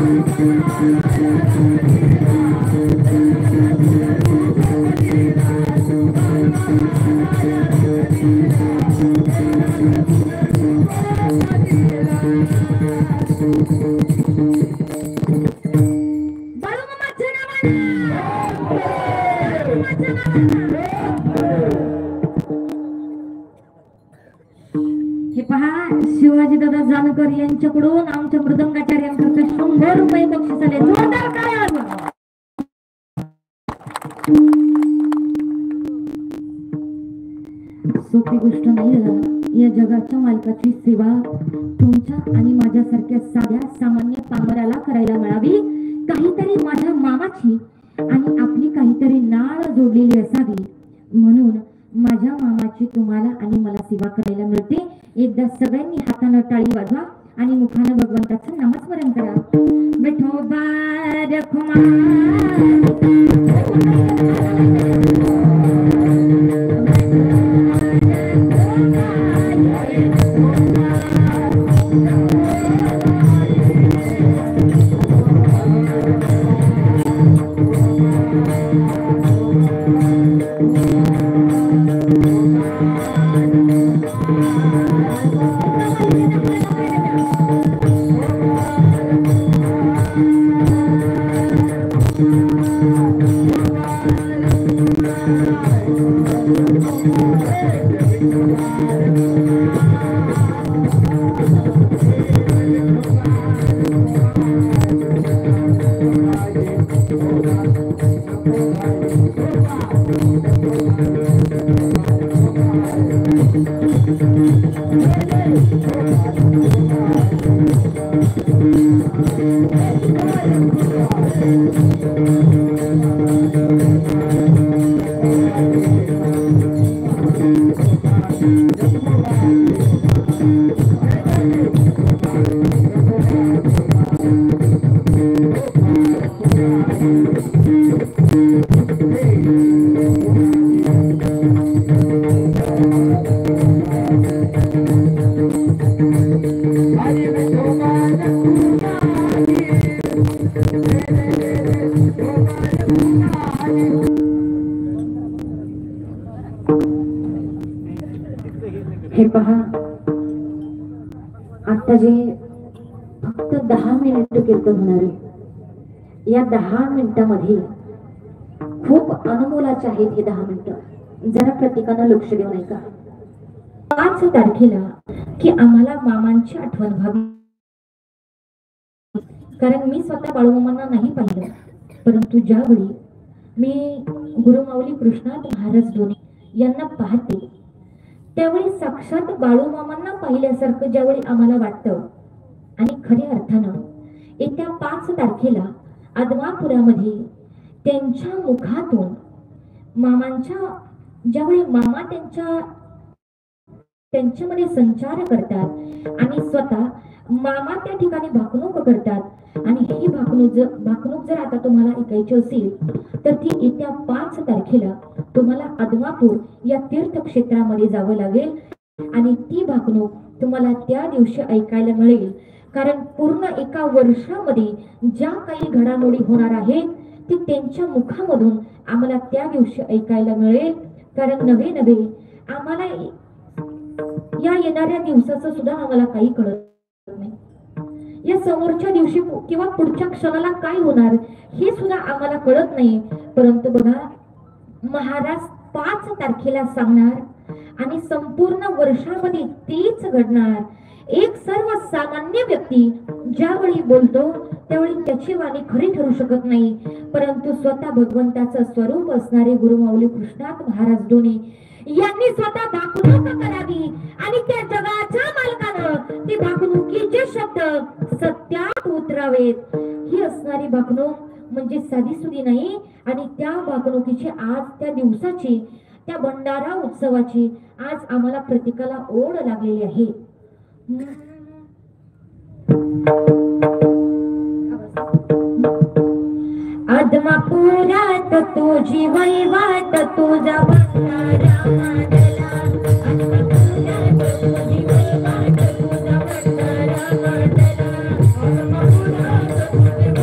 हे पहा, शिवाजी दादा जानकर यांच्याकडून आमच्या मृदंगाचार्यांकरता 100 रुपये बक्षीस आले. जोरदार टाळ्या. सोपी गोष्ट नाही या जगाच्या मालकाची सेवा तुमच्या आणि माझ्यासारख्या साध्या सामान्य पामराला करायला मिळावी. काहीतरी माझ्या मामाची आणि आपली काहीतरी नाळ जोडलेली असावी, म्हणून माझ्या मामाची तुम्हाला आणि मला सेवा करायला मिळते. एकदा सगळ्यांनी हाताने टाळी वाजवा आणि मुखाने भगवंताचं नामस्मरण करा. विठोबा हे पहा, आता जे फक्त 10 मिनिट कीर्तन होणार आहे, या 10 मिनिटांमध्ये खूप अनमोलाचे आहेत हे 10 मिनिटं. जरा प्रत्येकानं लक्ष देऊ नये का? 5 तारखेला की आम्हाला मामांची आठवण व्हावी, कारण मी स्वतः बाळूमामांना नाही पाहिलं, परंतु ज्यावेळी मी गुरुमाऊली कृष्णात महाराज धोनी यांना पाहते त्यावेळी साक्षात बाळूमामांना पाहिल्यासारखं ज्यावेळी आम्हाला वाटतं, आणि खऱ्या अर्थानं येत्या 5 तारखेला आदमापुरामध्ये त्यांच्या मुखातून मामांच्या ज्यावेळी मामा त्यांच्यामध्ये संचार करतात आणि स्वतः मामा त्या ठिकाणी भाकणूक करतात, आणि ही भाकणूक जर आता तुम्हाला ऐकायची असेल तर ती येत्या 5 तारखेला तुम्हाला आदमापूर या तीर्थक्षेत्रामध्ये जावं लागेल, आणि ती भाकणूक तुम्हाला त्या दिवशी ऐकायला मिळेल. कारण पूर्ण एका वर्षामध्ये ज्या काही घडामोडी होणार आहेत ती त्यांच्या मुखामधून आम्हाला त्या दिवशी ऐकायला मिळेल. कारण नवे आम्हाला या येणाऱ्या दिवसाचं सुद्धा आम्हाला काही कळत नाही. या समोरच्या दिवशी किंवा पुढच्या क्षणाला काय होणार हे सुद्धा आम्हाला कळत नाही. परंतु बघा, महाराज 5 तारखेला सांगणार आणि संपूर्ण वर्षामध्ये तेच घडणार. एक सर्वसामान्य व्यक्ती ज्यावेळी बोलतो त्यावेळी त्याची वाणी खरी ठरू शकत नाही, परंतु स्वतः भगवंताचं स्वरूप असणारे गुरुमाऊली कृष्णात महाराज धोनी यांनी स्वतः भाकणूक करावी, आणि त्या जगाच्या मालकानं ती भाकणुकीचे शब्द सत्यात उतरावेत. ही असणारी भाकणूक म्हणजे साधी सुधी नाही, आणि त्या भाकणुकीची आज त्या दिवसाची त्या भंडारा उत्सवाची आज आम्हाला प्रत्येकाला ओढ लागलेली आहे. आदमापुरात तुझी वैवाट तुझा भंडारा